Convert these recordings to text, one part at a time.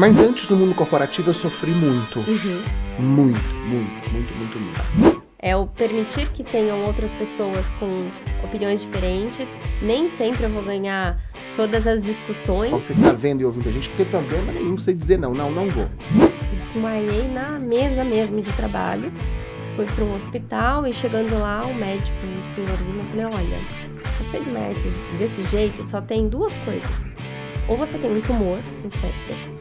Mas antes no mundo corporativo eu sofri muito. Muito. É o permitir que tenham outras pessoas com opiniões diferentes. Nem sempre eu vou ganhar todas as discussões. Você que tá vendo e ouvindo a gente, não tem problema nenhum você dizer não vou. Desmaiei na mesa mesmo de trabalho. Fui para um hospital e chegando lá, o médico, o senhorzinho, eu falei, olha, se você desmaiar desse jeito, só tem duas coisas. Ou você tem um tumor no cérebro,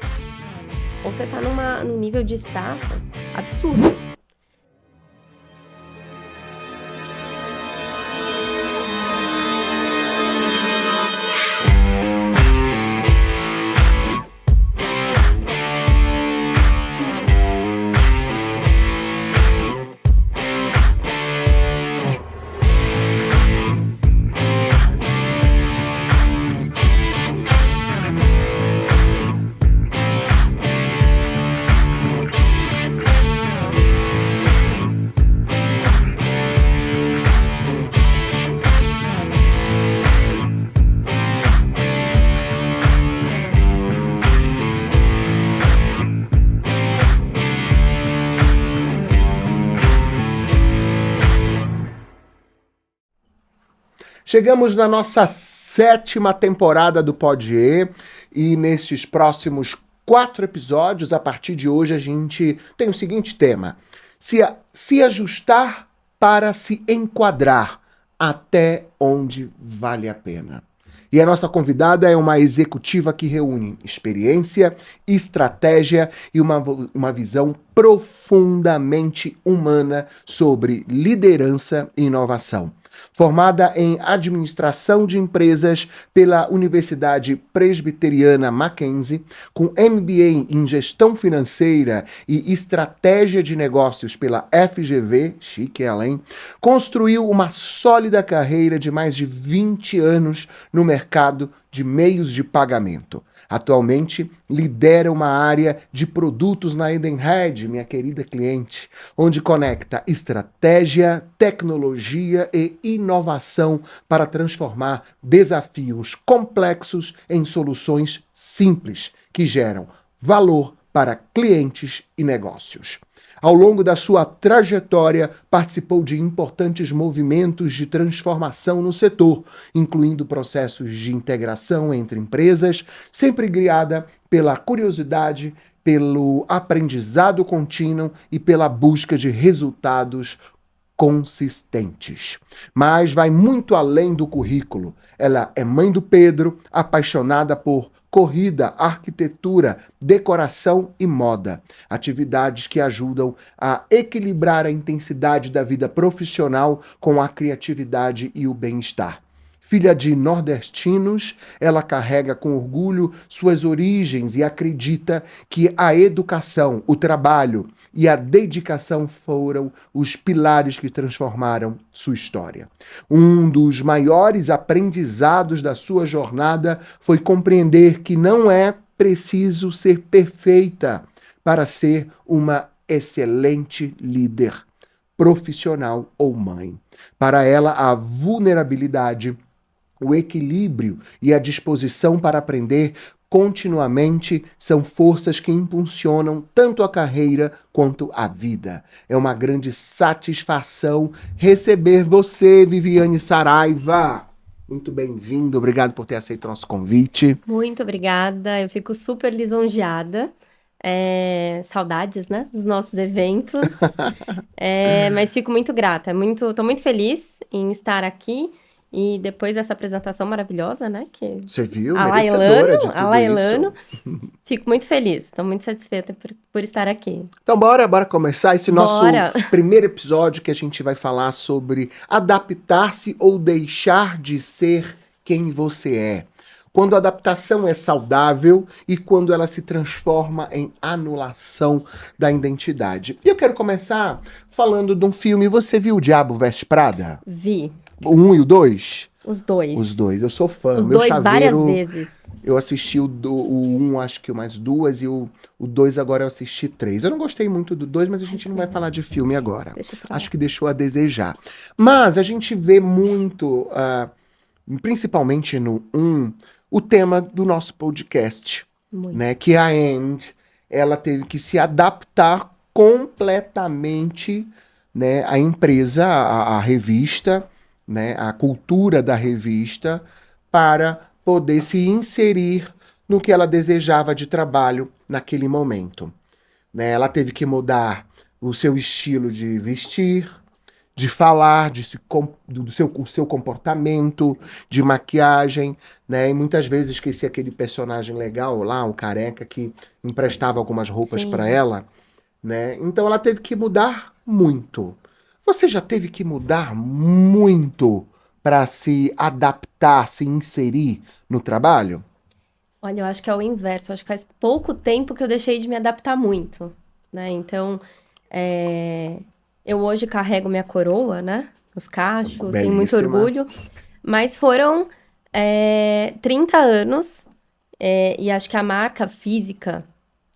ou você tá num nível de estafa absurdo. Chegamos na nossa 7ª temporada do Pode E, e nestes próximos 4 episódios, a partir de hoje, a gente tem o seguinte tema: se ajustar para se enquadrar, até onde vale a pena. E a nossa convidada é uma executiva que reúne experiência, estratégia e uma visão profundamente humana sobre liderança e inovação. Formada em Administração de Empresas pela Universidade Presbiteriana Mackenzie, com MBA em Gestão Financeira e Estratégia de Negócios pela FGV, chique ela, hein? Construiu uma sólida carreira de mais de 20 anos no mercado de meios de pagamento. Atualmente, lidera uma área de produtos na Edenred, minha querida cliente, onde conecta estratégia, tecnologia e inovação para transformar desafios complexos em soluções simples, que geram valor para clientes e negócios. Ao longo da sua trajetória, participou de importantes movimentos de transformação no setor, incluindo processos de integração entre empresas, sempre guiada pela curiosidade, pelo aprendizado contínuo e pela busca de resultados consistentes. Mas vai muito além do currículo. Ela é mãe do Pedro, apaixonada por corrida, arquitetura, decoração e moda. Atividades que ajudam a equilibrar a intensidade da vida profissional com a criatividade e o bem-estar. Filha de nordestinos, ela carrega com orgulho suas origens e acredita que a educação, o trabalho e a dedicação foram os pilares que transformaram sua história. Um dos maiores aprendizados da sua jornada foi compreender que não é preciso ser perfeita para ser uma excelente líder, profissional ou mãe. Para ela, a vulnerabilidade, o equilíbrio e a disposição para aprender continuamente são forças que impulsionam tanto a carreira quanto a vida. É uma grande satisfação receber você, Viviane Saraiva. Muito bem-vindo, obrigado por ter aceito o nosso convite. Muito obrigada, eu fico super lisonjeada. Saudades, né, dos nossos eventos. Mas fico muito grata, tô muito feliz em estar aqui. E depois dessa apresentação maravilhosa, né? Que você viu? Merecedora de tudo Laelano, isso. Fico muito feliz, estou muito satisfeita por estar aqui. Então bora começar esse nosso primeiro episódio, que a gente vai falar sobre adaptar-se ou deixar de ser quem você é. Quando a adaptação é saudável e quando ela se transforma em anulação da identidade. E eu quero começar falando de um filme. Você viu O Diabo Veste Prada? Vi. O 1 e o 2? Os dois. Os dois, eu sou fã. Os Meu dois chaveiro, várias vezes. Eu assisti o 1, acho que umas 2, e o 2 agora eu assisti 3. Eu não gostei muito do 2, mas a gente não vai falar de filme agora. Acho que deixou a desejar. Mas a gente vê muito, principalmente no 1, o tema do nosso podcast. Muito. né? Que a Anne, ela teve que se adaptar completamente, né, à empresa, à revista, né, à cultura da revista, para poder se inserir no que ela desejava de trabalho naquele momento, né? Ela teve que mudar o seu estilo de vestir, de falar, do seu comportamento, de maquiagem, né? E muitas vezes esqueci aquele personagem legal lá, o careca, que emprestava algumas roupas para Sim. ela, né? Então ela teve que mudar muito. Você já teve que mudar muito para se adaptar, se inserir no trabalho? Olha, eu acho que é o inverso. Eu acho que faz pouco tempo que eu deixei de me adaptar muito, né? Então, é, eu hoje carrego minha coroa, né? Os cachos, tenho muito Belíssima. orgulho. Mas foram 30 anos, e acho que a marca física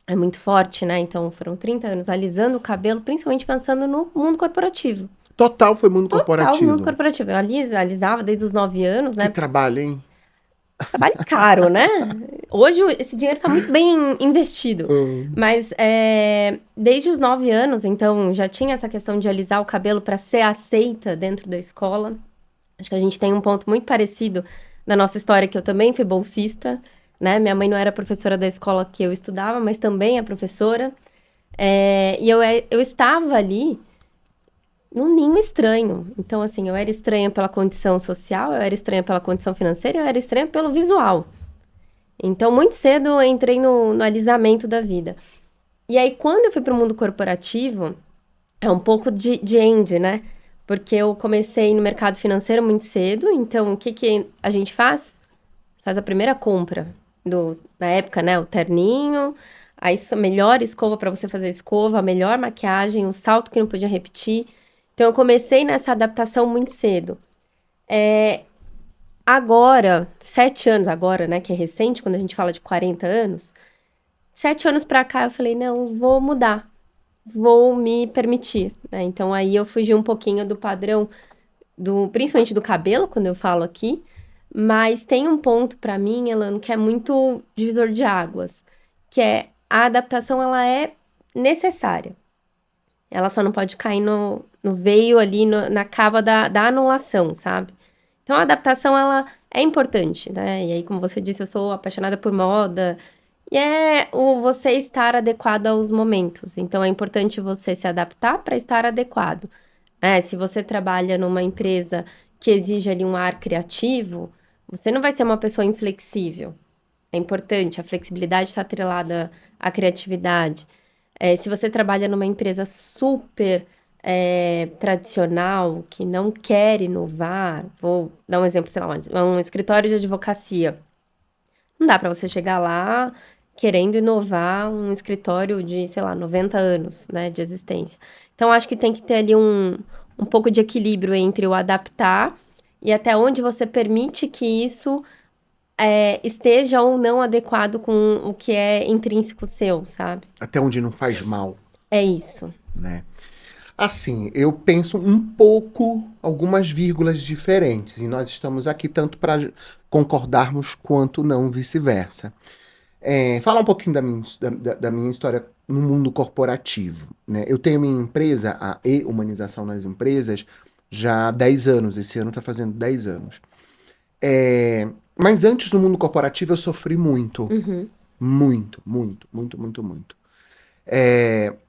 é muito forte, né? Então foram 30 anos alisando o cabelo, principalmente pensando no mundo corporativo. Total foi mundo Total mundo corporativo. corporativo. Eu alisava desde os 9 anos, Que né? trabalho, hein? Trabalho caro, né? Hoje esse dinheiro está muito bem investido. Hum. Mas desde os 9 anos, então, já tinha essa questão de alisar o cabelo para ser aceita dentro da escola. Acho que a gente tem um ponto muito parecido na nossa história, que eu também fui bolsista, né? Minha mãe não era professora da escola que eu estudava, mas também é professora. E eu estava ali num ninho estranho. Então, assim, eu era estranha pela condição social, eu era estranha pela condição financeira, eu era estranha pelo visual. Então, muito cedo eu entrei no alisamento da vida. E aí, quando eu fui para o mundo corporativo, é um pouco de Andy, né? Porque eu comecei no mercado financeiro muito cedo, então o que que a gente faz? Faz a primeira compra na época, né, o terninho, a melhor escova para você fazer a escova, a melhor maquiagem, o salto que não podia repetir. Então eu comecei nessa adaptação muito cedo. Agora, 7 anos agora, né, que é recente, quando a gente fala de 40 anos, 7 anos pra cá eu falei, não, vou mudar, vou me permitir, né? Então aí eu fugi um pouquinho do padrão principalmente do cabelo, quando eu falo aqui, mas tem um ponto pra mim, Elano, que é muito divisor de águas, que é a adaptação, ela é necessária. Ela só não pode cair no veio ali, na cava da anulação, sabe? Então, a adaptação, ela é importante, né? E aí, como você disse, eu sou apaixonada por moda, e é o você estar adequado aos momentos. Então, é importante você se adaptar para estar adequado. Se você trabalha numa empresa que exige ali um ar criativo, você não vai ser uma pessoa inflexível. É importante, a flexibilidade está atrelada à criatividade. Se você trabalha numa empresa super tradicional, que não quer inovar, vou dar um exemplo, sei lá, um escritório de advocacia. Não dá para você chegar lá querendo inovar um escritório de, sei lá, 90 anos, né, de existência. Então, acho que tem que ter ali um pouco de equilíbrio entre o adaptar e até onde você permite que isso esteja ou não adequado com o que é intrínseco seu, sabe? Até onde não faz mal, É isso. né? Assim, eu penso um pouco, algumas vírgulas diferentes, e nós estamos aqui tanto para concordarmos quanto não vice-versa. Falar um pouquinho da minha história no mundo corporativo, né? Eu tenho minha empresa, a E-Humanização nas Empresas, já há 10 anos. Esse ano está fazendo 10 anos. Mas antes no mundo corporativo eu sofri muito. Uhum. Muito, muito, muito, muito, muito.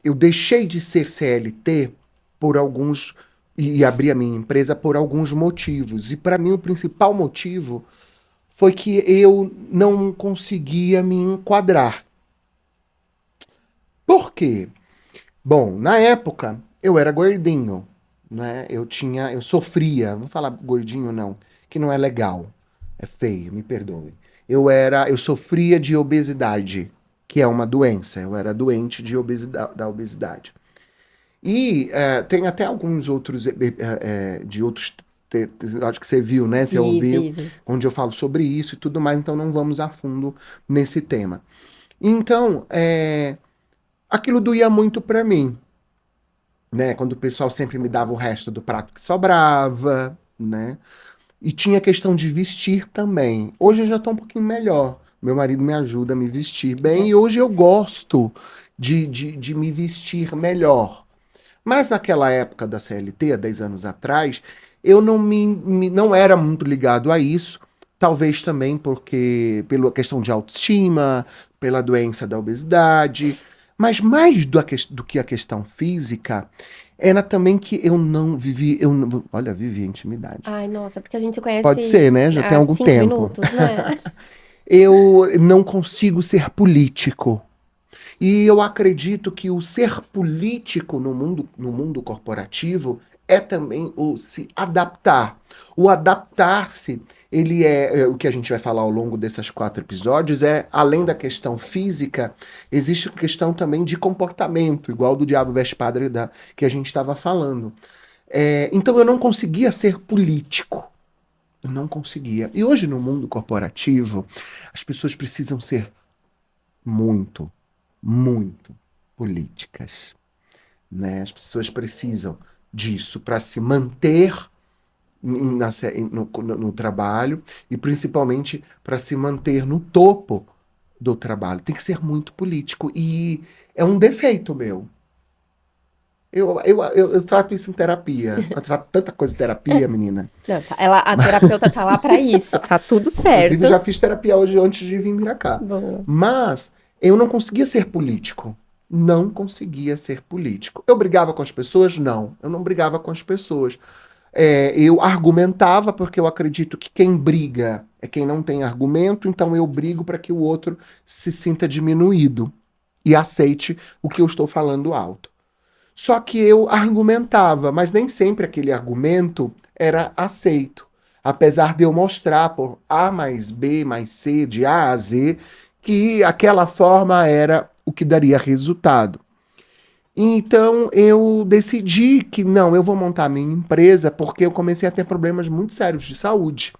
Eu deixei de ser CLT por alguns e abri a minha empresa por alguns motivos. E para mim o principal motivo foi que eu não conseguia me enquadrar. Por quê? Bom, na época eu era gordinho, né? Eu sofria, vou falar gordinho não, que não é legal, é feio, me perdoe. Eu sofria de obesidade, que é uma doença. Eu era doente de obesidade, da obesidade. E tem até alguns outros, de outros, acho que você viu, né? Você ouviu, Vive. onde eu falo sobre isso e tudo mais, então não vamos a fundo nesse tema. Então, aquilo doía muito pra mim, né? Quando o pessoal sempre me dava o resto do prato que sobrava, né? E tinha questão de vestir também. Hoje eu já tô um pouquinho melhor, Meu marido me ajuda a me vestir bem É. e hoje eu gosto de me vestir melhor. Mas naquela época da CLT, há 10 anos atrás, eu não era muito ligado a isso. Talvez também porque pela questão de autoestima, pela doença da obesidade, mas mais do que a questão física, era também que eu não vivi, olha, vivi a intimidade. Ai, nossa, porque a gente se Pode conhece ser, né? Já tem há algum 5 tempo. minutos, né? Eu não consigo ser político. E eu acredito que o ser político no mundo corporativo é também o se adaptar. O adaptar-se, ele é o que a gente vai falar ao longo desses 4 episódios, além da questão física, existe a questão também de comportamento, igual do Diabo Veste Padre que a gente estava falando. Então eu não conseguia ser político. Eu não conseguia. E hoje no mundo corporativo, as pessoas precisam ser muito, muito políticas, né? As pessoas precisam disso para se manter no trabalho e principalmente para se manter no topo do trabalho. Tem que ser muito político e é um defeito meu. Eu trato isso em terapia. Eu trato tanta coisa em terapia, menina. Não, a terapeuta tá lá pra isso, tá tudo Inclusive, certo. já fiz terapia hoje antes de vir pra cá. Boa. Mas eu não conseguia ser político. Não conseguia ser político. Eu brigava com as pessoas? Não. Eu não brigava com as pessoas. Eu argumentava, porque eu acredito que quem briga é quem não tem argumento, então eu brigo para que o outro se sinta diminuído e aceite o que eu estou falando alto. Só que eu argumentava, mas nem sempre aquele argumento era aceito. Apesar de eu mostrar por A mais B mais C, de A a Z, que aquela forma era o que daria resultado. Então eu decidi que não, eu vou montar minha empresa porque eu comecei a ter problemas muito sérios de saúde.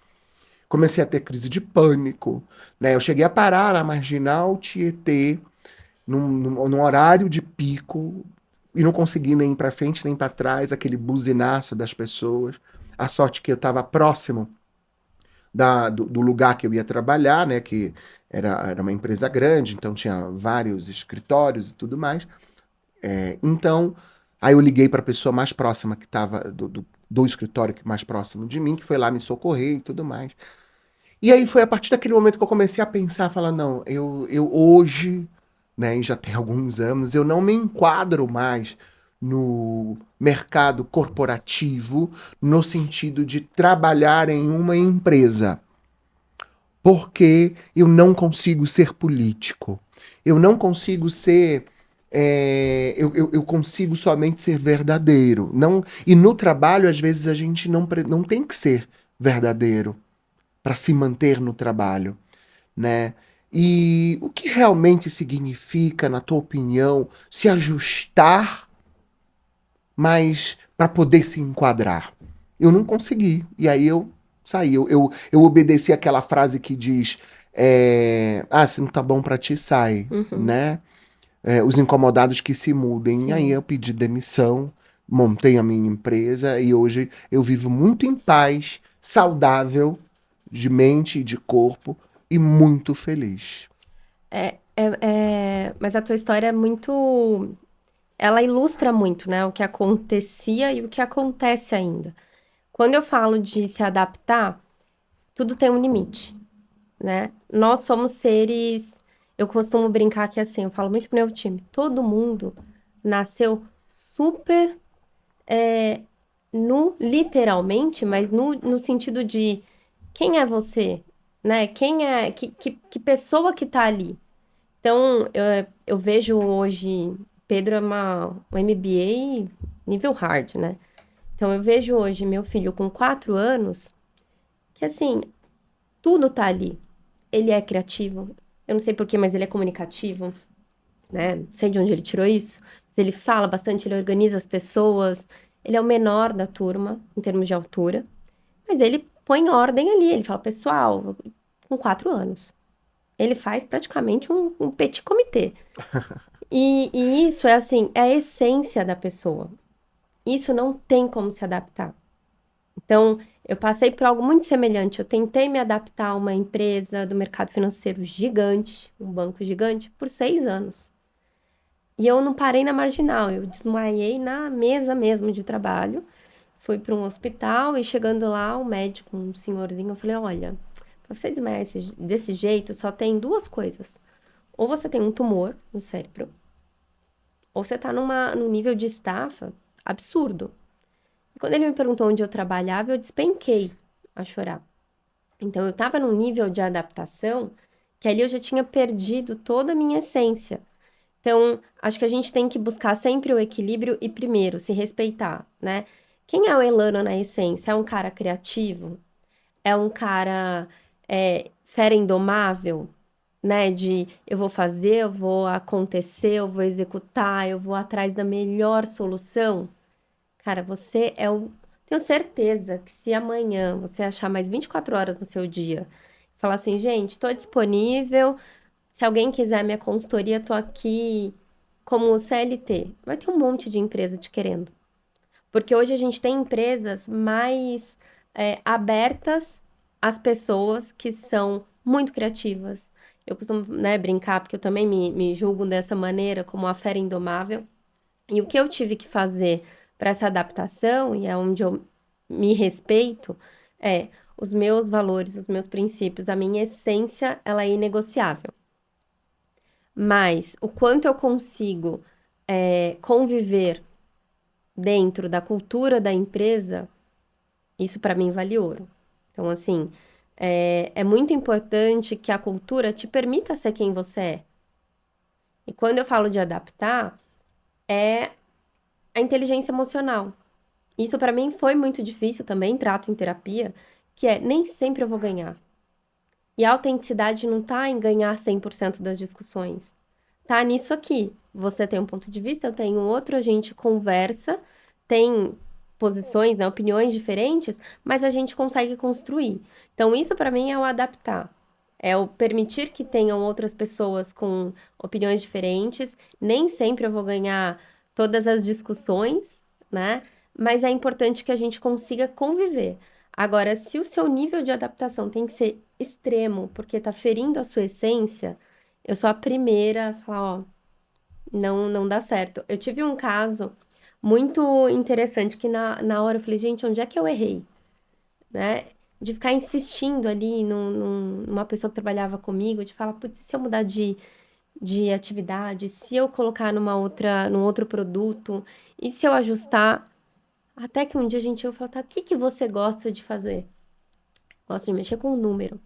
Comecei a ter crise de pânico, né? Eu cheguei a parar na Marginal Tietê, num horário de pico, e não consegui nem ir para frente nem para trás, aquele buzinaço das pessoas. A sorte que eu estava próximo do lugar que eu ia trabalhar, né? Que era uma empresa grande, então tinha vários escritórios e tudo mais. Então, aí eu liguei para a pessoa mais próxima que estava do escritório mais próximo de mim, que foi lá me socorrer e tudo mais. E aí foi a partir daquele momento que eu comecei a pensar, falar, não, eu hoje, né, e já tem alguns anos, eu não me enquadro mais no mercado corporativo no sentido de trabalhar em uma empresa, porque eu não consigo ser político. Eu não consigo ser. Eu consigo somente ser verdadeiro. Não, e no trabalho, às vezes, a gente não tem que ser verdadeiro para se manter no trabalho, né? E o que realmente significa, na tua opinião, se ajustar, mas para poder se enquadrar? Eu não consegui. E aí eu saí. Eu obedeci aquela frase que diz: se não tá bom para ti, sai, Uhum, né? Os incomodados que se mudem. E aí sim. eu pedi demissão, montei a minha empresa e hoje eu vivo muito em paz, saudável, de mente e de corpo e muito feliz. Mas a tua história é muito. Ela ilustra muito, né? O que acontecia e o que acontece ainda. Quando eu falo de se adaptar, tudo tem um limite, né? Nós somos seres. Eu costumo brincar que assim, eu falo muito pro meu time. Todo mundo nasceu super literalmente, mas no sentido de quem é você, né? Quem é, que pessoa que tá ali. Então, eu vejo hoje, Pedro é um MBA nível hard, né? Então, eu vejo hoje meu filho com 4 anos, que assim, tudo tá ali. Ele é criativo, eu não sei porquê, mas ele é comunicativo, né? Não sei de onde ele tirou isso. Mas ele fala bastante, ele organiza as pessoas. Ele é o menor da turma, em termos de altura. Mas ele põe ordem ali. Ele fala, pessoal, com 4 anos. Ele faz praticamente um petit comitê. E isso é assim, é a essência da pessoa. Isso não tem como se adaptar. Então, Eu passei por algo muito semelhante. Eu tentei me adaptar a uma empresa do mercado financeiro gigante, um banco gigante, por 6 anos. E eu não parei na marginal, eu desmaiei na mesa mesmo de trabalho. Fui para um hospital e chegando lá, o médico, um senhorzinho, eu falei: olha, para você desmaiar desse jeito, só tem duas coisas. Ou você tem um tumor no cérebro, ou você tá num nível de estafa absurdo. E quando ele me perguntou onde eu trabalhava, eu despenquei a chorar. Então, eu estava num nível de adaptação que ali eu já tinha perdido toda a minha essência. Então, acho que a gente tem que buscar sempre o equilíbrio e, primeiro, se respeitar, né? Quem é o Elano na essência? É um cara criativo? É um cara fera indomável? Né? De eu vou fazer, eu vou acontecer, eu vou executar, eu vou atrás da melhor solução? Cara, você é o. Tenho certeza que se amanhã você achar mais 24 horas no seu dia, falar assim, gente, estou disponível. Se alguém quiser minha consultoria, estou aqui como CLT. Vai ter um monte de empresa te querendo. Porque hoje a gente tem empresas mais abertas às pessoas que são muito criativas. Eu costumo, né, brincar, porque eu também me julgo dessa maneira, como a fera indomável. E o que eu tive que fazer para essa adaptação, e é onde eu me respeito, é os meus valores, os meus princípios, a minha essência, ela é inegociável. Mas o quanto eu consigo conviver dentro da cultura da empresa, isso para mim vale ouro. Então, assim, é muito importante que a cultura te permita ser quem você é. E quando eu falo de adaptar, é a inteligência emocional. Isso para mim foi muito difícil também, trato em terapia, que é nem sempre eu vou ganhar. E a autenticidade não tá em ganhar 100% das discussões. Tá nisso aqui. Você tem um ponto de vista, eu tenho outro, a gente conversa, tem posições, né, opiniões diferentes, mas a gente consegue construir. Então, isso para mim é o adaptar. É o permitir que tenham outras pessoas com opiniões diferentes. Nem sempre eu vou ganhar todas as discussões, né? Mas é importante que a gente consiga conviver. Agora, se o seu nível de adaptação tem que ser extremo, porque tá ferindo a sua essência, eu sou a primeira a falar, ó, não dá certo. Eu tive um caso muito interessante que na hora eu falei, gente, onde é que eu errei? Né? De ficar insistindo ali numa pessoa que trabalhava comigo, de falar, putz, e se eu mudar de atividade, se eu colocar num outro produto, e se eu ajustar? Até que um dia a gente ia falar, tá, o que que você gosta de fazer? Gosto de mexer com o número.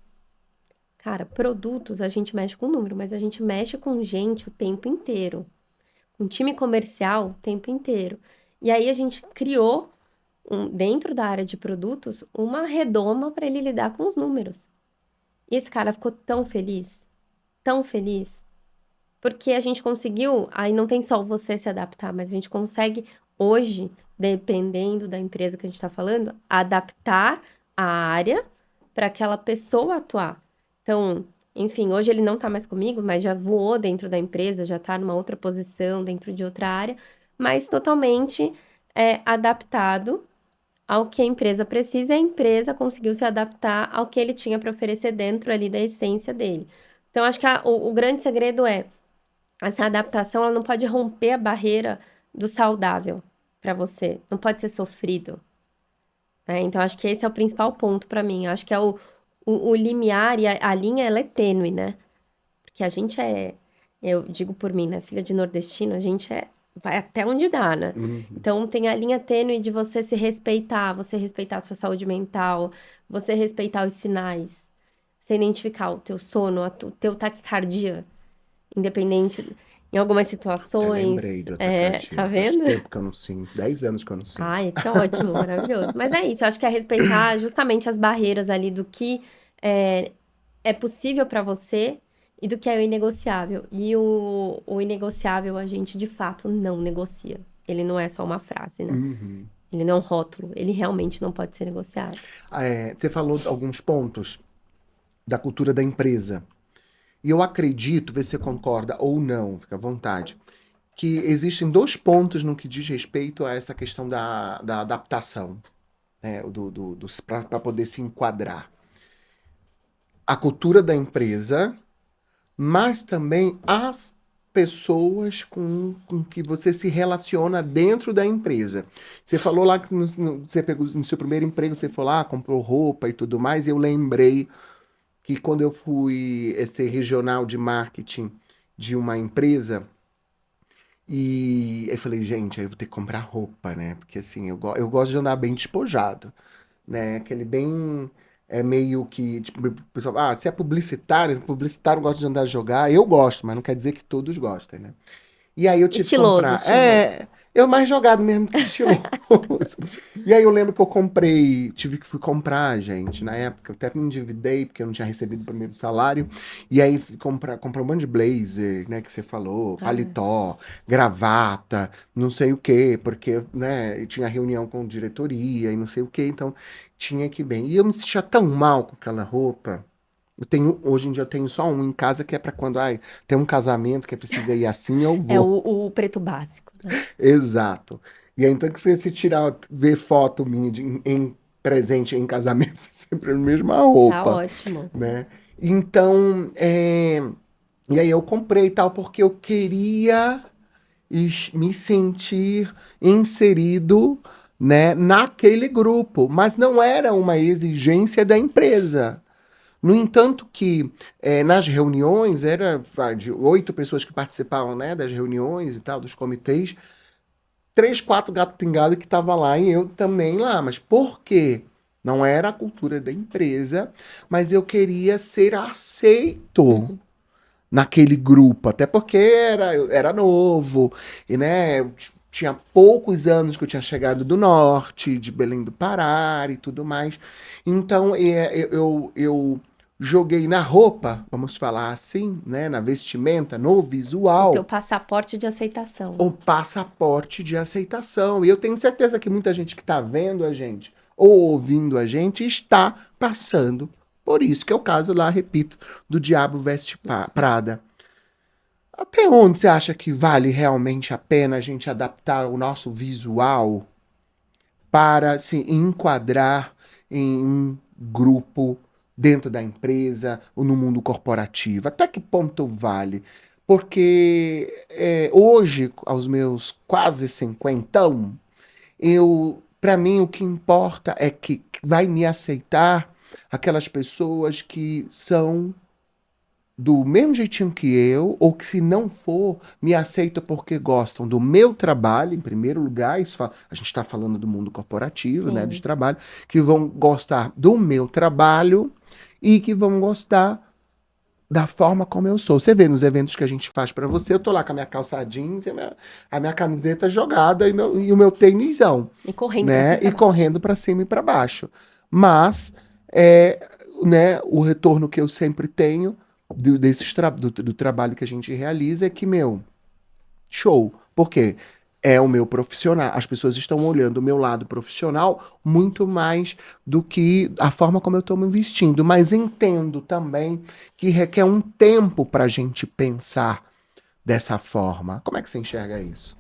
Cara, produtos a gente mexe com número, mas a gente mexe com gente o tempo inteiro. Com time comercial o tempo inteiro. E aí a gente criou, dentro da área de produtos, uma redoma para ele lidar com os números. E esse cara ficou tão feliz, porque a gente conseguiu, aí não tem só você se adaptar, mas a gente consegue hoje, dependendo da empresa que a gente está falando, adaptar a área para aquela pessoa atuar. Então, enfim, hoje ele não está mais comigo, mas já voou dentro da empresa, já está numa outra posição, dentro de outra área, mas totalmente adaptado ao que a empresa precisa, e a empresa conseguiu se adaptar ao que ele tinha para oferecer dentro ali da essência dele. Então, acho que o grande segredo é essa adaptação, ela não pode romper a barreira do saudável para você, não pode ser sofrido, né? Então, acho que esse é o principal ponto para mim. Acho que é o limiar e a linha, ela é tênue, né? Porque a gente eu digo por mim, né? Filha de nordestino, a gente vai até onde dá, né? Uhum. Então, tem a linha tênue de você respeitar a sua saúde mental, você respeitar os sinais, você identificar o teu sono, o teu taquicardia, independente, em algumas Até situações, lembrei do tá Atacadinho. Faz vendo? tempo que eu não sinto. 10 anos que eu não sinto. Ai, que ótimo, maravilhoso. Mas é isso, eu acho que é respeitar justamente as barreiras ali do que é, é possível para você e do que é o inegociável. E o inegociável a gente de fato não negocia. Ele não é só uma frase, né? Uhum. Ele não é um rótulo, ele realmente não pode ser negociado. Você falou alguns pontos da cultura da empresa. E eu acredito, vê se você concorda ou não, fica à vontade, que existem dois pontos no que diz respeito a essa questão da adaptação. né, para poder se enquadrar. A cultura da empresa, mas também as pessoas com que você se relaciona dentro da empresa. Você falou lá que você pegou no seu primeiro emprego, você foi lá, comprou roupa e tudo mais, e eu lembrei que quando eu fui ser regional de marketing de uma empresa, e eu falei, gente, aí eu vou ter que comprar roupa, né? Porque assim, eu gosto de andar bem despojado, né? Aquele bem. É meio que, tipo, o pessoal, se é publicitário gosta de andar a jogar. Eu gosto, mas não quer dizer que todos gostem, né? E aí eu tive que Estiloso, comprar. estiloso. Eu mais jogado mesmo que estiloso. E aí eu lembro que eu comprei, fui comprar, gente. Na época eu até me endividei, porque eu não tinha recebido o primeiro salário. E aí fui comprar um monte de blazer, né, que você falou, Ah, paletó, gravata, não sei o quê, porque, né, eu tinha reunião com diretoria e não sei o quê, então tinha que ir bem. E eu me sentia tão mal com aquela roupa. Hoje em dia eu tenho só um em casa que é pra quando, tem um casamento que precisa ir assim, eu é vou. o preto básico, né? Exato. E aí, então, que você se tirar, ver foto minha em presente em casamento, é sempre a mesma Tá roupa, ótimo. né? Então, e aí eu comprei e tal, porque eu queria me sentir inserido, né, naquele grupo, mas não era uma exigência da empresa. No entanto que nas reuniões, de 8 pessoas que participavam, né, das reuniões e tal, dos comitês, 3, 4 gato pingado que tava lá e eu também lá. Mas por quê? Não era a cultura da empresa, mas eu queria ser aceito Uhum. naquele grupo, até porque eu era novo, e né, tinha poucos anos que eu tinha chegado do norte, de Belém do Pará e tudo mais. Então eu joguei na roupa, vamos falar assim, né, na vestimenta, no O teu visual, passaporte de aceitação. o passaporte de aceitação. E eu tenho certeza que muita gente que está vendo a gente ou ouvindo a gente está passando por isso, que é o caso lá, repito, do Diabo Veste Prada. Até onde você acha que vale realmente a pena a gente adaptar o nosso visual para se enquadrar em um grupo dentro da empresa ou no mundo corporativo? Até que ponto vale? Porque hoje, aos meus quase 50, para mim, o que importa é que vai me aceitar aquelas pessoas que são do mesmo jeitinho que eu, ou que se não for, me aceita porque gostam do meu trabalho, em primeiro lugar, a gente está falando do mundo corporativo, né, de Sim. trabalho, que vão gostar do meu trabalho e que vão gostar da forma como eu sou. Você vê nos eventos que a gente faz para você, eu tô lá com a minha calça jeans e a minha camiseta jogada e o meu tênisão, E correndo pra né, cima e e pra baixo. correndo para cima e para baixo. Mas, é, né, o retorno que eu sempre tenho do trabalho que a gente realiza é que, meu, show. Por quê? É o meu profissional. As pessoas estão olhando o meu lado profissional muito mais do que a forma como eu estou me vestindo. Mas entendo também que requer um tempo para a gente pensar dessa forma. Como é que você enxerga isso?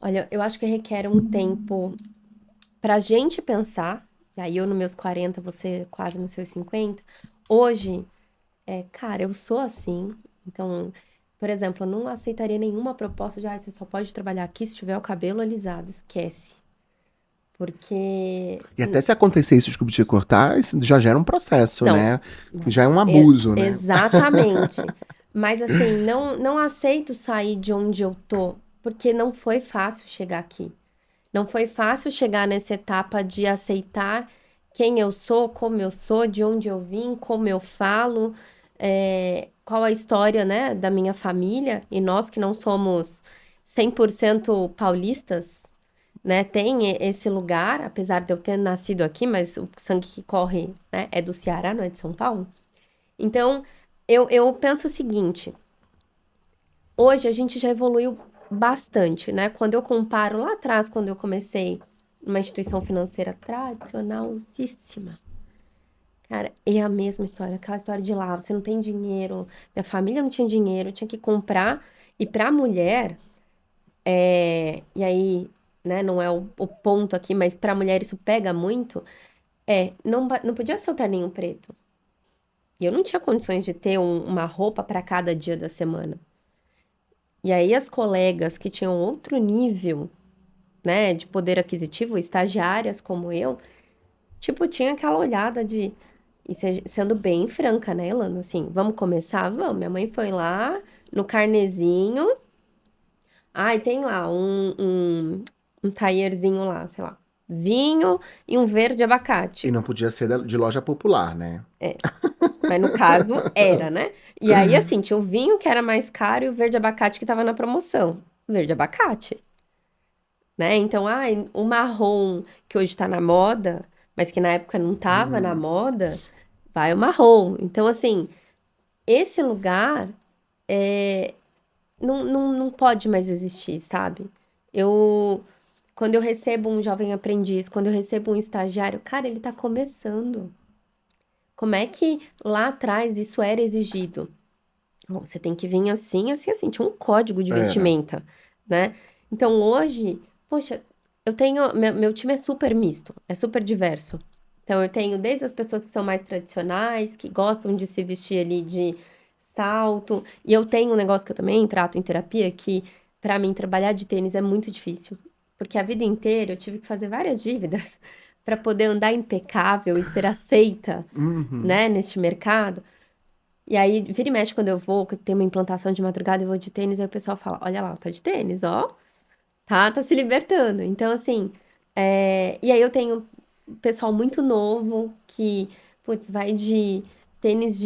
Olha, eu acho que requer um tempo pra gente pensar, e aí eu nos meus 40, você quase nos seus 50. Hoje, cara, eu sou assim. Então, por exemplo, eu não aceitaria nenhuma proposta de, você só pode trabalhar aqui se tiver o cabelo alisado. Esquece. Porque, E até se acontecer isso de te cortar, isso já gera um processo, não, né? Que já é um abuso, né? exatamente. Mas assim, não aceito sair de onde eu tô, porque não foi fácil chegar aqui. Não foi fácil chegar nessa etapa de aceitar quem eu sou, como eu sou, de onde eu vim, como eu falo, qual a história, né, da minha família. E nós que não somos 100% paulistas, né, tem esse lugar, apesar de eu ter nascido aqui, mas o sangue que corre, né, é do Ceará, não é de São Paulo. Então, eu penso o seguinte: hoje a gente já evoluiu bastante, né? Quando eu comparo lá atrás, quando eu comecei uma instituição financeira tradicionalíssima, cara, é a mesma história, aquela história de lá, você não tem dinheiro, minha família não tinha dinheiro, eu tinha que comprar, e pra mulher, e aí. né? Não é o ponto aqui, mas para mulher isso pega muito. Não podia ser o terninho preto. E eu não tinha condições de ter uma roupa para cada dia da semana. E aí as colegas que tinham outro nível, né, de poder aquisitivo, estagiárias como eu, tipo, tinha aquela olhada de. E sendo bem franca, né, Elano? Assim, vamos começar? Vamos. Minha mãe foi lá no carnezinho. Ai, tem lá um taierzinho lá, sei lá. Vinho e um verde E abacate. não podia ser de loja popular, né? É, mas no caso era, né? E aí, assim, tinha o vinho que era mais caro e o verde abacate que tava na promoção. Verde abacate, né? Então, ai, o marrom que hoje tá na moda, mas que na época não tava na Uhum. moda, vai o marrom. Então, assim, esse lugar não pode mais existir, sabe? Eu, quando eu recebo um jovem aprendiz, quando eu recebo um estagiário, cara, ele tá começando. Como é que lá atrás isso era exigido? Bom, você tem que vir assim, assim, assim. Tinha um código de Era. vestimenta, né? Então hoje, poxa, eu tenho. Meu time é super misto, é super diverso. Então eu tenho desde as pessoas que são mais tradicionais, que gostam de se vestir ali de salto. E eu tenho um negócio que eu também trato em terapia, que pra mim trabalhar de tênis é muito difícil. Porque a vida inteira eu tive que fazer várias dívidas pra poder andar impecável e ser aceita, Uhum. né, neste mercado. E aí, vira e mexe quando eu vou, que tem uma implantação de madrugada, eu vou de tênis, aí o pessoal fala, olha lá, tá de tênis, ó, tá se libertando. Então, assim, e aí eu tenho pessoal muito novo que, putz, vai de tênis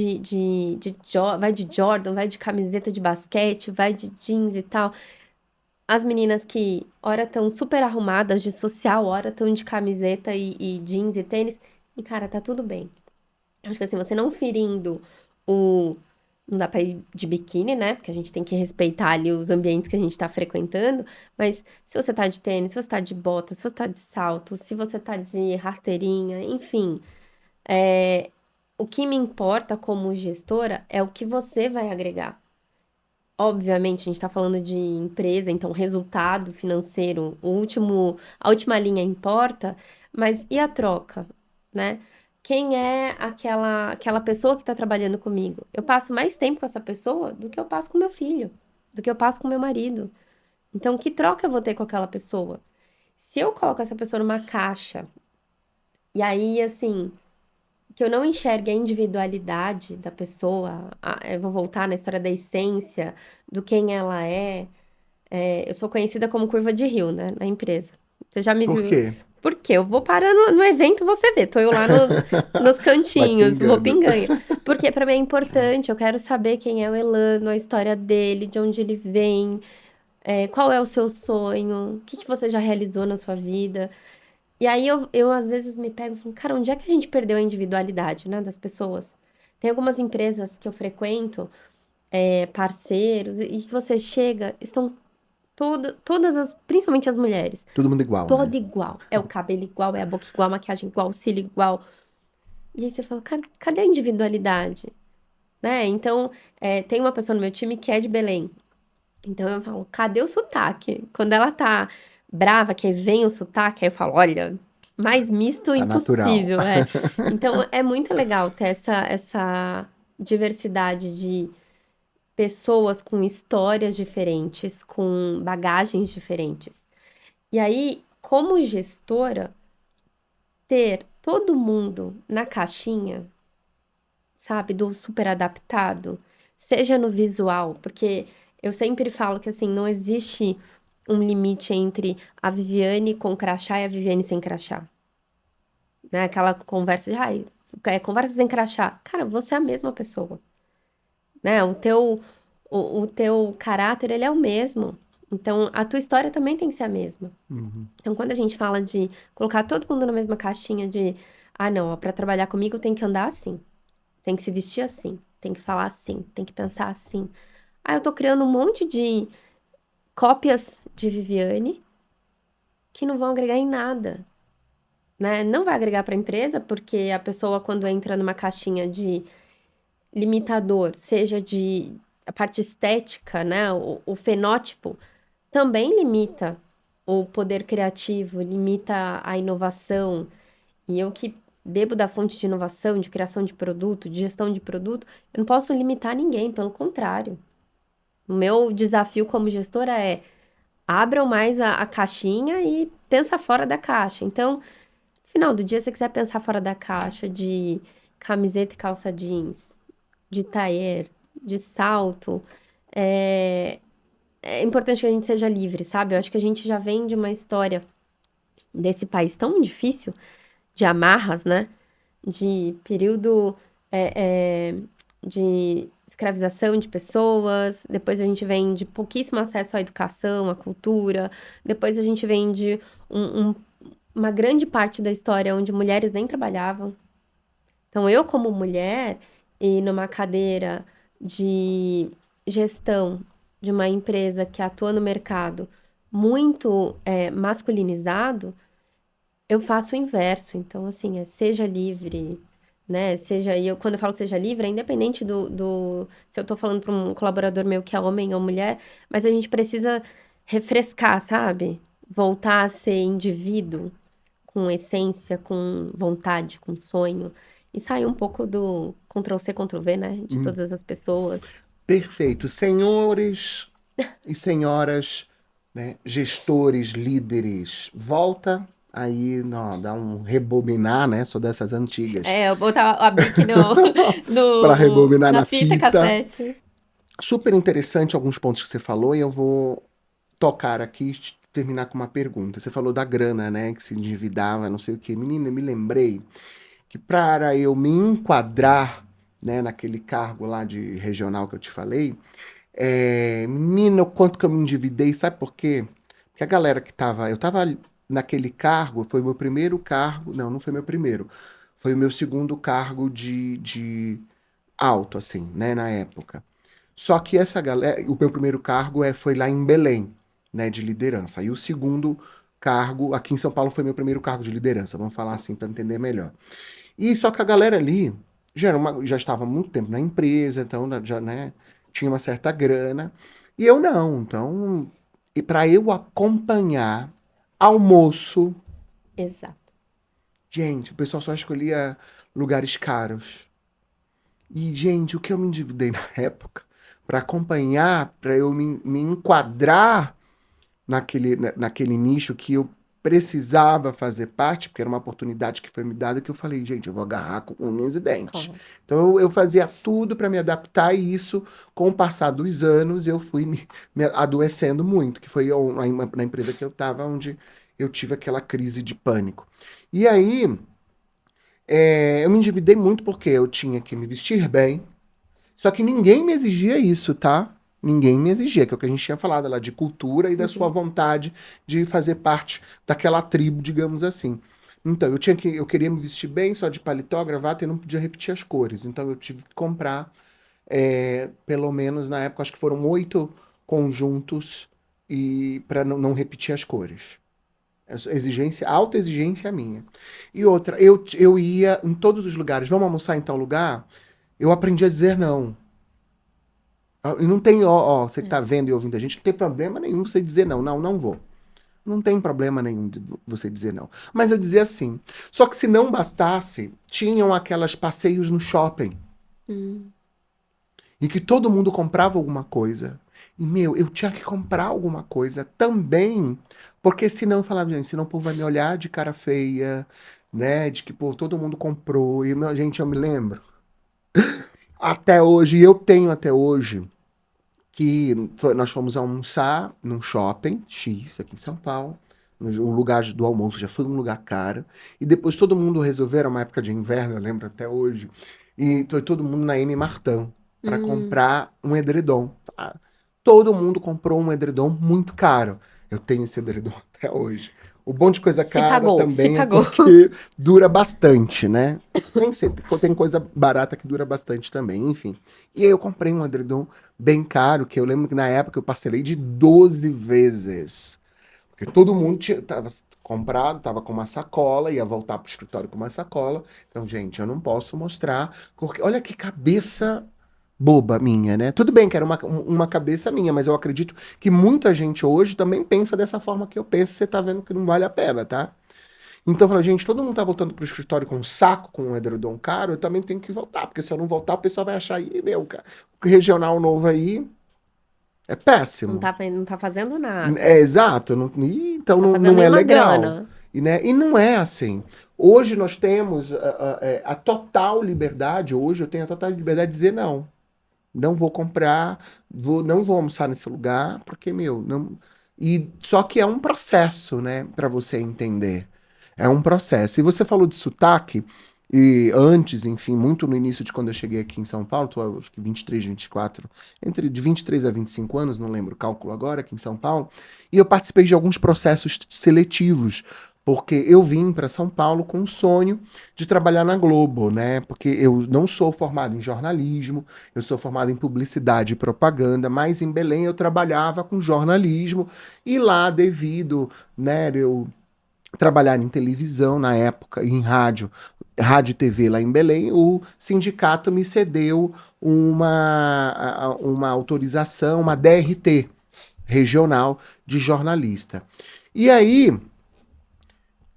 vai de Jordan, vai de camiseta de basquete, vai de jeans e tal. As meninas que, ora estão super arrumadas de social, ora estão de camiseta e jeans e tênis, e cara, tá tudo bem. Acho que assim, você não ferindo o. Não dá pra ir de biquíni, né? Porque a gente tem que respeitar ali os ambientes que a gente tá frequentando. Mas se você tá de tênis, se você tá de bota, se você tá de salto, se você tá de rasteirinha, enfim. O que me importa como gestora é o que você vai agregar. Obviamente, a gente está falando de empresa, então resultado financeiro, a última linha importa, mas e a troca, né? Quem é aquela pessoa que está trabalhando comigo? Eu passo mais tempo com essa pessoa do que eu passo com meu filho, do que eu passo com meu marido. Então, que troca eu vou ter com aquela pessoa? Se eu coloco essa pessoa numa caixa, e aí, assim, que eu não enxergue a individualidade da pessoa, eu vou voltar na história da essência, do quem ela é. Eu sou conhecida como curva de rio, né, na empresa. Você já me Por viu? quê? Por quê? Eu vou parando no evento, você vê. Tô eu lá nos Vai cantinhos, vou pingando. pinganha. Porque para mim é importante, eu quero saber quem é o Elano, a história dele, de onde ele vem, qual é o seu sonho, o que que você já realizou na sua vida. E aí eu às vezes me pego e falo, cara, onde é que a gente perdeu a individualidade, né, das pessoas? Tem algumas empresas que eu frequento, parceiros, e que você chega, estão todas principalmente as mulheres, Todo mundo igual, né? toda igual. É o cabelo igual, é a boca igual, a maquiagem igual, o cílio igual. E aí você fala, cara, cadê a individualidade? Né? Então, tem uma pessoa no meu time que é de Belém. Então eu falo, cadê o sotaque? Quando ela tá brava, que vem o sotaque, aí eu falo, olha, mais misto Tá natural. impossível, Então é muito legal ter essa diversidade de pessoas com histórias diferentes, com bagagens diferentes. E aí, como gestora, ter todo mundo na caixinha, sabe, do super adaptado, seja no visual, porque eu sempre falo que assim, não existe um limite entre a Viviane com crachá e a Viviane sem crachá, né? Aquela conversa de, ai, conversa sem crachá. Cara, você é a mesma pessoa, né? O teu caráter, ele é o mesmo. Então, a tua história também tem que ser a mesma. Uhum. Então, quando a gente fala de colocar todo mundo na mesma caixinha de, ah, não, para trabalhar comigo tem que andar assim, tem que se vestir assim, tem que falar assim, tem que pensar assim. Ah, eu tô criando um monte de cópias de Viviane que não vão agregar em nada, né? Não vai agregar para a empresa, porque a pessoa, quando entra numa caixinha de limitador, seja de a parte estética, né? O fenótipo, também limita o poder criativo limita a inovação, e eu que bebo da fonte de inovação, de criação de produto, de gestão de produto, eu não posso limitar ninguém, pelo contrário. O meu desafio como gestora é abram mais a caixinha e pensa fora da caixa. Então, no final do dia, se você quiser pensar fora da caixa de camiseta e calça jeans, de taier, de salto, é, é importante que a gente seja livre, sabe? Eu acho que a gente já vem de uma história desse país tão difícil, de amarras, né? De período é, é, de escravização de pessoas, depois a gente vem de pouquíssimo acesso à educação, à cultura, depois a gente vem de um- um- uma grande parte da história onde mulheres nem trabalhavam. Então, eu, como mulher, e numa cadeira de gestão de uma empresa que atua no mercado muito masculinizado, eu faço o inverso. Então, assim, seja livre, né? Seja, e eu, quando eu falo seja livre, é independente se eu tô falando para um colaborador meu que é homem ou mulher, mas a gente precisa refrescar, sabe? Voltar a ser indivíduo, com essência, com vontade, com sonho, e sair um pouco do Ctrl+C, Ctrl+V, né? De Hum, todas as pessoas. Perfeito. Senhores e senhoras, né, gestores, líderes, volta aí, não, dá um rebobinar, né? Sou dessas antigas. É, eu botar a Bic Para rebobinar na na fita fita. cassete. Super interessante alguns pontos que você falou e eu vou tocar aqui e terminar com uma pergunta. Você falou da grana, né? Que se endividava, não sei o quê. Menina, eu me lembrei que para eu me enquadrar, né, naquele cargo lá de regional que eu te falei, menina, o quanto que eu me endividei, sabe por quê? Porque a galera que tava, eu tava naquele cargo, foi o meu primeiro cargo, não, não foi meu primeiro, foi o meu segundo cargo de alto, assim, né, na época. Só que essa galera, o meu primeiro cargo foi lá em Belém, né, de liderança. E o segundo cargo, aqui em São Paulo, foi meu primeiro cargo de liderança, vamos falar assim para entender melhor. E só que a galera ali já estava há muito tempo na empresa, então já, né, tinha uma certa grana. E eu não. Então, e para eu acompanhar almoço, Exato. gente, o pessoal só escolhia lugares caros. E, gente, o que eu me endividei na época para acompanhar, para eu me enquadrar naquele nicho que eu precisava fazer parte, porque era uma oportunidade que foi me dada, que eu falei, gente, eu vou agarrar com unhas e dentes. Claro. Então eu fazia tudo para me adaptar e isso, com o passar dos anos, eu fui me adoecendo muito, que foi na empresa que eu estava, onde eu tive aquela crise de pânico. E aí, eu me endividei muito porque eu tinha que me vestir bem, só que ninguém me exigia isso, tá? Ninguém me exigia, que é o que a gente tinha falado lá, de cultura e da sua Uhum. vontade de fazer parte daquela tribo, digamos assim. Então, eu queria me vestir bem, só de paletó, gravata, e não podia repetir as cores. Então, eu tive que comprar, pelo menos na época, acho que foram 8 conjuntos e para não repetir as cores. Exigência, alta exigência minha. E outra, eu ia em todos os lugares, vamos almoçar em tal lugar? Eu aprendi a dizer não. E não tem, você que É. tá vendo e ouvindo a gente, não tem problema nenhum você dizer não. Não, não vou. Não tem problema nenhum de você dizer não. Mas eu dizia assim. Só que se não bastasse, tinham aquelas passeios no shopping, Hum. em que todo mundo comprava alguma coisa. E, meu, eu tinha que comprar alguma coisa também, porque senão eu falava, gente, senão o povo vai me olhar de cara feia, né? De que, pô, todo mundo comprou. E, meu, gente, eu me lembro. Até hoje, eu tenho até hoje que nós fomos almoçar num shopping X aqui em São Paulo. O lugar do almoço já foi um lugar caro. E depois todo mundo resolveu, era uma época de inverno, eu lembro até hoje. E foi todo mundo na M. Martin para Hum. comprar um edredom. Ah, todo mundo comprou um edredom muito caro. Eu tenho esse edredom até hoje. O bom de coisa Se cara pagou, se também é pagou. porque dura bastante, né? Nem sei, tem coisa barata que dura bastante também, enfim. E aí eu comprei um edredom bem caro, que eu lembro que na época eu parcelei de 12 vezes. Porque todo mundo tava comprado, tava com uma sacola, ia voltar pro escritório com uma sacola. Então, gente, eu não posso mostrar, porque olha que cabeça boba minha, né? Tudo bem que era uma cabeça minha, mas eu acredito que muita gente hoje também pensa dessa forma que eu penso, você tá vendo que não vale a pena, tá? Então eu falei, gente, todo mundo tá voltando pro escritório com um saco, com um edredom caro, eu também tenho que voltar, porque se eu não voltar, o pessoal vai achar aí, meu, cara, o regional novo aí é Não péssimo. tá, não tá fazendo É nada. exato, então Não tá não, fazendo não é nenhuma legal. grana. E, né, e não é assim. Hoje nós temos a total liberdade, hoje eu tenho a total liberdade de dizer não. Não vou comprar, não vou almoçar nesse lugar, porque, meu, não. E só que é um processo, né, para você entender. É um processo. E você falou de sotaque, e antes, enfim, muito no início de quando eu cheguei aqui em São Paulo, tô, acho que 23, 24, entre de 23 a 25 anos, não lembro o cálculo agora, aqui em São Paulo, e eu participei de alguns processos seletivos, porque eu vim para São Paulo com o sonho de trabalhar na Globo, né? Porque eu não sou formado em jornalismo, eu sou formado em publicidade e propaganda, mas em Belém eu trabalhava com jornalismo e lá devido, né, eu trabalhar em televisão na época, em rádio, rádio e TV lá em Belém, o sindicato me cedeu uma autorização, uma DRT regional de jornalista. E aí,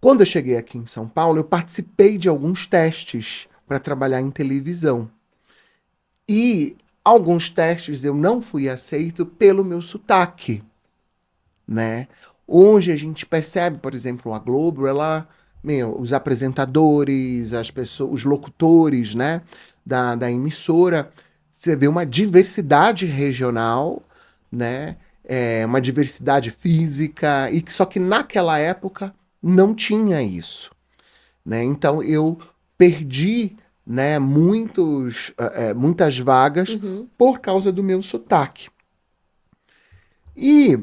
quando eu cheguei aqui em São Paulo, eu participei de alguns testes para trabalhar em televisão. E alguns testes eu não fui aceito pelo meu sotaque, né? Hoje a gente percebe, por exemplo, a Globo, ela, meu, os apresentadores, as pessoas, os locutores, né, da emissora, você vê uma diversidade regional, né? Uma diversidade física, e só que naquela época não tinha isso, né? Então eu perdi, né, muitas vagas Uhum. por causa do meu sotaque. E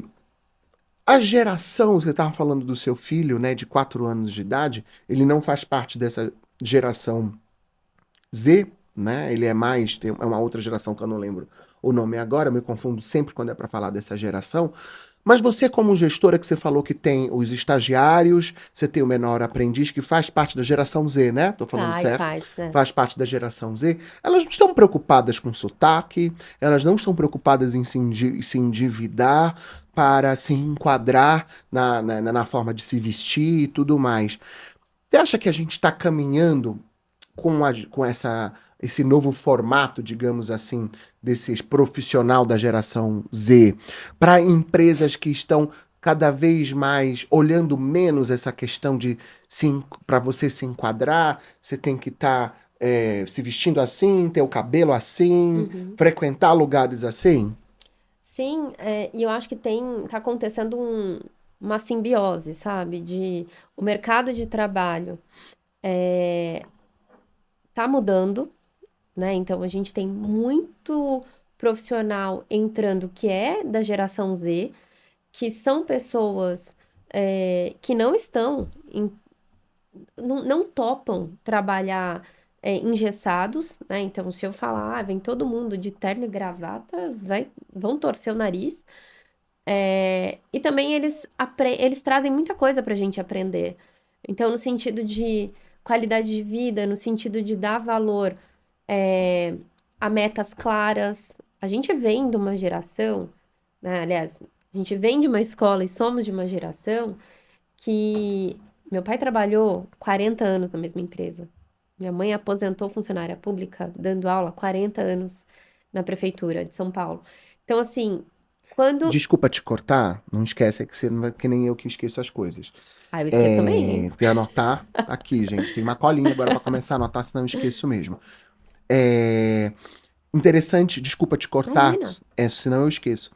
a geração, você estava falando do seu filho, né, de 4 anos de idade, ele não faz parte dessa geração Z, né? Ele é mais, é uma outra geração que eu não lembro o nome agora, eu me confundo sempre quando é para falar dessa geração. Mas você, como gestora, que você falou que tem os estagiários, você tem o menor aprendiz, que faz parte da geração Z, né? Tô falando certo? Faz, né? Faz parte da geração Z. Elas não estão preocupadas com sotaque, elas não estão preocupadas em se endividar para se enquadrar na forma de se vestir e tudo mais. Você acha que a gente está caminhando com esse novo formato, digamos assim, desse profissional da geração Z, para empresas que estão cada vez mais olhando menos essa questão de para você se enquadrar, você tem que estar se vestindo assim, ter o cabelo assim, Uhum. frequentar lugares assim? Sim, e eu acho que tá acontecendo uma simbiose, sabe? O mercado de trabalho tá mudando, né? Então a gente tem muito profissional entrando que é da geração Z, que são pessoas que não estão, não topam trabalhar engessados, né? Então, se eu falar, vem todo mundo de terno e gravata, vão torcer o nariz. E também eles trazem muita coisa para a gente aprender. Então, no sentido de qualidade de vida, no sentido de dar valor é, a metas claras. A gente vem de uma geração, né? Aliás, a gente vem de uma escola e somos de uma geração que meu pai trabalhou 40 anos na mesma empresa. Minha mãe aposentou funcionária pública, dando aula há 40 anos na prefeitura de São Paulo. Então, assim, quando. Desculpa te cortar, não esquece que você não vai, que nem eu que esqueço as coisas. Ah, eu esqueço também, hein? Você quer anotar aqui, gente. Tem uma colinha agora para começar a anotar, senão eu esqueço mesmo. É, interessante, desculpa te cortar, Imagina. senão eu esqueço.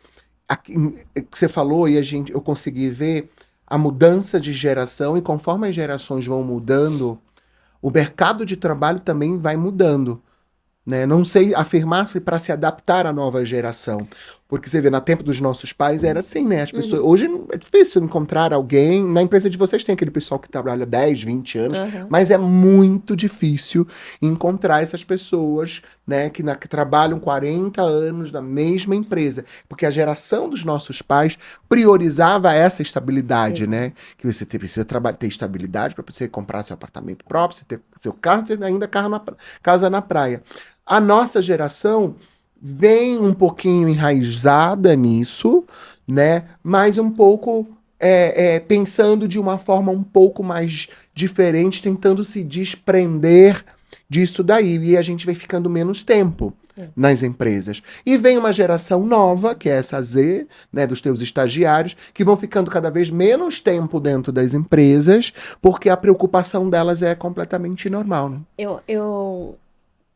Aqui, que você falou e eu consegui ver a mudança de geração, e conforme as gerações vão mudando, o mercado de trabalho também vai mudando, né? Não sei afirmar se para se adaptar à nova geração, porque você vê, no tempo dos nossos pais era assim, né? As pessoas, Uhum, hoje é difícil encontrar alguém, na empresa de vocês tem aquele pessoal que trabalha 10, 20 anos, aham. mas é muito difícil encontrar essas pessoas, né, que trabalham 40 anos na mesma empresa, porque a geração dos nossos pais priorizava essa estabilidade, Exato. né? Que você precisa ter estabilidade para você comprar seu apartamento próprio, você ter seu carro, ter ainda casa na praia. A nossa geração vem um pouquinho enraizada nisso, né? Mas um pouco pensando de uma forma um pouco mais diferente, tentando se desprender disso daí. E a gente vai ficando menos tempo nas empresas. E vem uma geração nova, que é essa Z, né, dos teus estagiários, que vão ficando cada vez menos tempo dentro das empresas, porque a preocupação delas é completamente normal, né?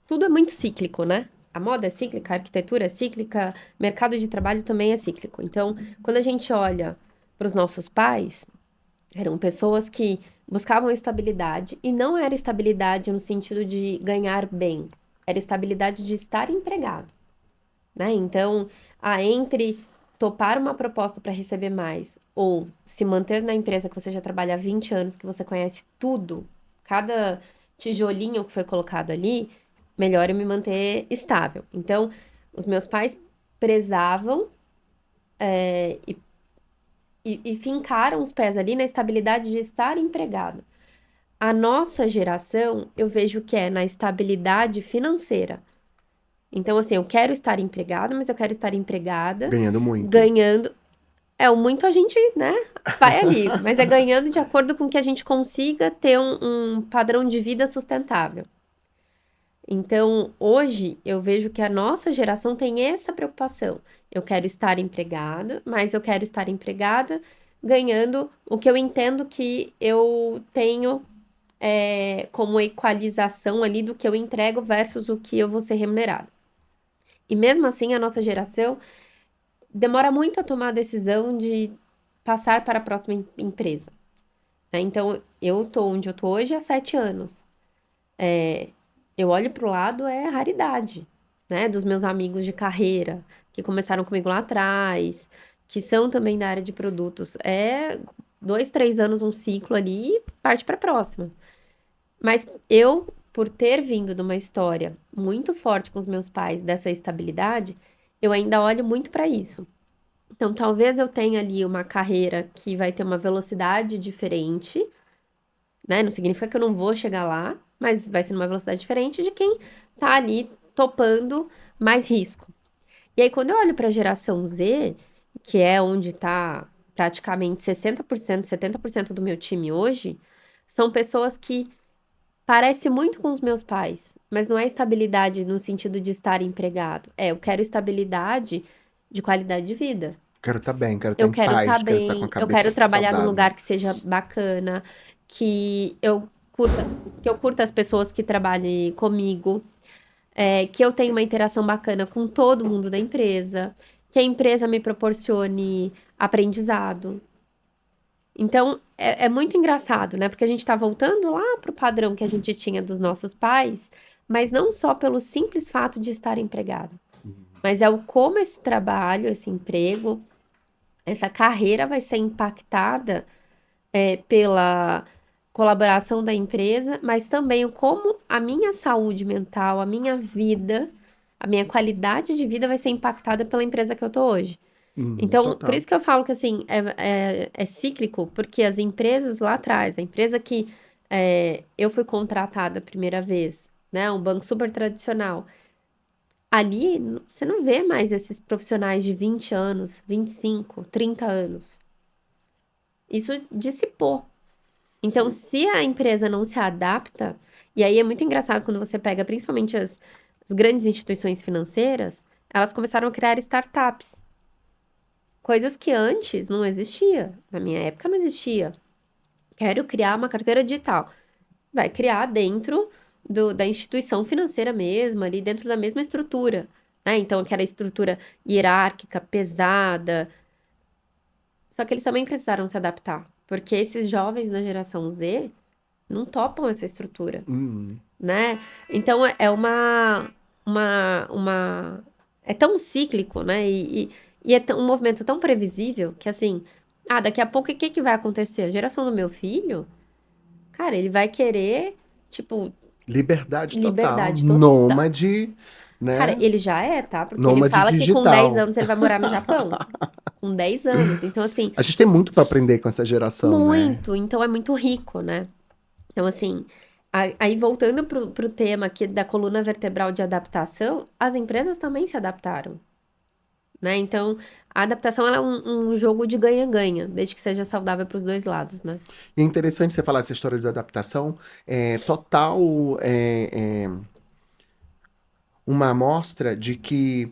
Tudo é muito cíclico, né? A moda é cíclica, a arquitetura é cíclica, mercado de trabalho também é cíclico. Então, quando a gente olha para os nossos pais, eram pessoas que buscavam estabilidade e não era estabilidade no sentido de ganhar bem, era estabilidade de estar empregado, né? Então, entre topar uma proposta para receber mais ou se manter na empresa que você já trabalha há 20 anos, que você conhece tudo, cada tijolinho que foi colocado ali, melhor eu me manter estável. Então, os meus pais prezavam e fincaram os pés ali na estabilidade de estar empregado. A nossa geração, eu vejo que é na estabilidade financeira. Então, assim, eu quero estar empregada, mas eu quero estar empregada Ganhando muito. ganhando. O muito a gente, né, vai ali, mas é ganhando de acordo com que a gente consiga ter um padrão de vida sustentável. Então, hoje, eu vejo que a nossa geração tem essa preocupação. Eu quero estar empregada, mas eu quero estar empregada ganhando o que eu entendo que eu tenho como equalização ali do que eu entrego versus o que eu vou ser remunerado. E mesmo assim, a nossa geração demora muito a tomar a decisão de passar para a próxima empresa, né? Então, eu tô onde eu tô hoje há 7 anos. Eu olho para o lado, é raridade, né? Dos meus amigos de carreira, que começaram comigo lá atrás, que são também da área de produtos. 2, 3 anos um ciclo ali e parte para a próxima. Mas eu, por ter vindo de uma história muito forte com os meus pais, dessa estabilidade, eu ainda olho muito para isso. Então, talvez eu tenha ali uma carreira que vai ter uma velocidade diferente, né? Não significa que eu não vou chegar lá, mas vai ser numa velocidade diferente de quem tá ali topando mais risco. E aí, quando eu olho para a geração Z, que é onde tá praticamente 60%, 70% do meu time hoje, são pessoas que parecem muito com os meus pais, mas não é estabilidade no sentido de estar empregado. Eu quero estabilidade de qualidade de vida. Quero estar bem, quero estar Eu em quero estar paz, quero estar com a bem, eu quero cabeça trabalhar num saudável. lugar que seja bacana, que eu curta, que eu curta as pessoas que trabalhem comigo, que eu tenha uma interação bacana com todo mundo da empresa, que a empresa me proporcione aprendizado. Então, é muito engraçado, né? Porque a gente tá voltando lá pro padrão que a gente tinha dos nossos pais, mas não só pelo simples fato de estar empregado, mas é o como esse trabalho, esse emprego, essa carreira vai ser impactada pela colaboração da empresa, mas também o como a minha saúde mental, a minha vida, a minha qualidade de vida vai ser impactada pela empresa que eu tô hoje. Então, por Total. isso que eu falo que assim é cíclico, porque as empresas lá atrás, a empresa que eu fui contratada a primeira vez, né, um banco super tradicional, ali você não vê mais esses profissionais de 20 anos, 25, 30 anos. Isso dissipou. Então, Sim. se a empresa não se adapta, e aí é muito engraçado quando você pega principalmente as grandes instituições financeiras, elas começaram a criar startups. Coisas que antes não existia. Na minha época não existia. Quero criar uma carteira digital. Vai criar dentro da instituição financeira mesmo, ali dentro da mesma estrutura, né? Então, aquela estrutura hierárquica, pesada. Só que eles também precisaram se adaptar, porque esses jovens da geração Z não topam essa estrutura, Hum. né? Então é uma é tão cíclico, né? E é um movimento tão previsível que assim, daqui a pouco o que que vai acontecer? A geração do meu filho, cara, ele vai querer, tipo, Liberdade total. liberdade total. Nômade, Cara, né? ele já é, tá? Porque ele Nômade fala que com 10 digital. anos ele vai morar no Japão. Com 10 anos. Então, assim, A gente tem muito para aprender com essa geração, né? muito. Então é muito rico, né? Então, assim, Aí voltando pro tema aqui da coluna vertebral de adaptação, as empresas também se adaptaram, né? Então, a adaptação ela é um jogo de ganha-ganha, desde que seja saudável para os dois lados, né? E é interessante você falar essa história de adaptação, total uma amostra de que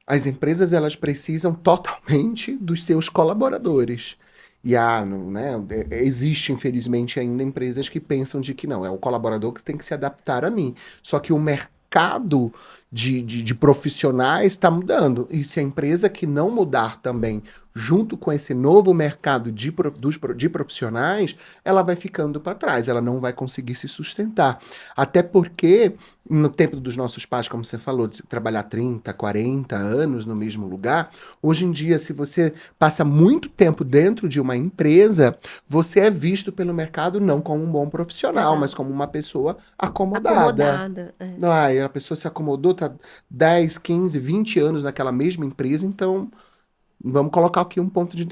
as empresas elas precisam totalmente dos seus colaboradores. E né, existe, infelizmente, ainda empresas que pensam de que não, é o colaborador que tem que se adaptar a mim. Só que o mercado de profissionais está mudando. E se a empresa que não mudar também, junto com esse novo mercado de profissionais, ela vai ficando para trás, ela não vai conseguir se sustentar. Até porque no tempo dos nossos pais, como você falou, de trabalhar 30, 40 anos no mesmo lugar, hoje em dia, se você passa muito tempo dentro de uma empresa, você é visto pelo mercado não como um bom profissional, mas Exato. como uma pessoa acomodada. Acomodada. É. Ah, e a pessoa se acomodou, tá 10, 15, 20 anos naquela mesma empresa, então vamos colocar aqui um ponto de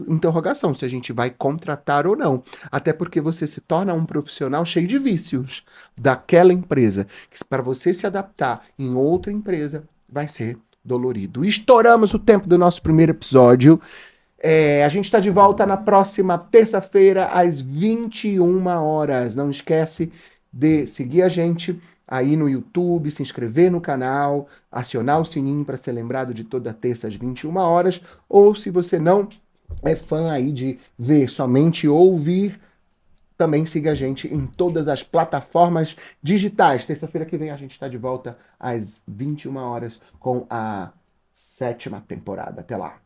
interrogação, se a gente vai contratar ou não. Até porque você se torna um profissional cheio de vícios daquela empresa, que para você se adaptar em outra empresa vai ser dolorido. Estouramos o tempo do nosso primeiro episódio. A gente está de volta na próxima terça-feira, às 21 horas. Não esquece de seguir a gente aí no YouTube, se inscrever no canal, acionar o sininho para ser lembrado de toda terça às 21 horas. Ou se você não é fã aí de ver, somente ouvir, também siga a gente em todas as plataformas digitais. Terça-feira que vem a gente está de volta às 21 horas com a 7ª temporada. Até lá.